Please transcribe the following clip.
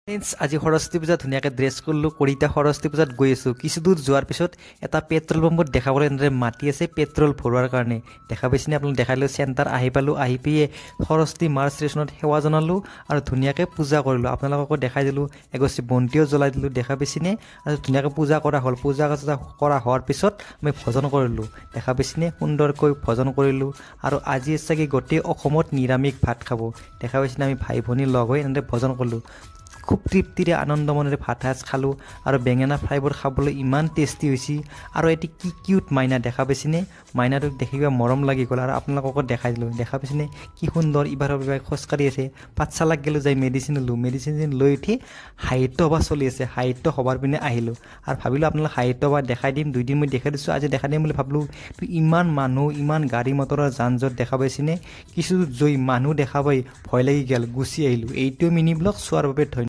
Friends আজি সৰস্বতী পূজা ধুনীয়াকৈ ড্ৰেছ কৰিলোঁ কৰি এতিয়া সৰস্বতী পূজাত গৈ আছোঁ কিছু দূৰ যোৱাৰ পিছত এটা পেট্ৰল পাম্পত দেখাবলৈ এনেদৰে মাতি আছে পেট্ৰল ভৰোৱাৰ কাৰণে দেখা পাইছেনে আপোনালোক দেখালোঁ চেণ্টাৰ আহি পালোঁ আহি পিয়ে সৰস্বতী মাৰ ষ্টেচনত সেৱা জনালোঁ আৰু ধুনীয়াকৈ পূজা কৰিলোঁ আপোনালোককো দেখাই দিলোঁ এগছি বন্তিও জ্বলাই দিলোঁ দেখা পাইছেনে আৰু ধুনীয়াকৈ পূজা কৰা হ'ল পূজা কৰা হোৱাৰ পিছত আমি ভজন কৰিলোঁ দেখা পাইছেনে সুন্দৰকৈ ভজন কৰিলোঁ আৰু আজি চাগে গোটেই অসমত নিৰামিষ ভাত খাব দেখা পাইছেনে আমি ভাই ভনী লগ হৈ এনেদৰে ভজন কৰিলোঁ খুব তৃপ্তিৰে আনন্দ মনেৰে ভাত সাজ খালোঁ আৰু বেঙেনা ফ্ৰাইবোৰ খাবলৈ ইমান টেষ্টি হৈছি আৰু এটি কি কিউট মাইনা দেখা পাইছেনে মাইনাটোক দেখিবা মৰম লাগি গ'ল আৰু আপোনালোককো দেখাই দিলোঁ দেখা পাইছেনে কি সুন্দৰ ইবাৰৰ খোজকাঢ়ি আছে পাঠশালাক গ'লোঁ যাই মেডিচিন ল'লোঁ মেডিচিন লৈ উঠি সাহিত্য সভা চলি আছে সাহিত্য সভাৰ পিনে আহিলোঁ আৰু ভাবিলোঁ আপোনালোক সাহিত্য সভা দেখাই দিম দুইদিন মই দেখাই দিছোঁ আজি দেখাই দিম বুলি ভাবিলোঁ ইমান মানুহ ইমান গাড়ী মটৰৰ যান জঁট দেখা পাইছেনে কিছু জৈ মানুহ দেখা পাই ভয় লাগি গ'ল গুচি আহিলোঁ এইটো মিনি ব্লগ চোৱাৰ বাবে ধন্যবাদ।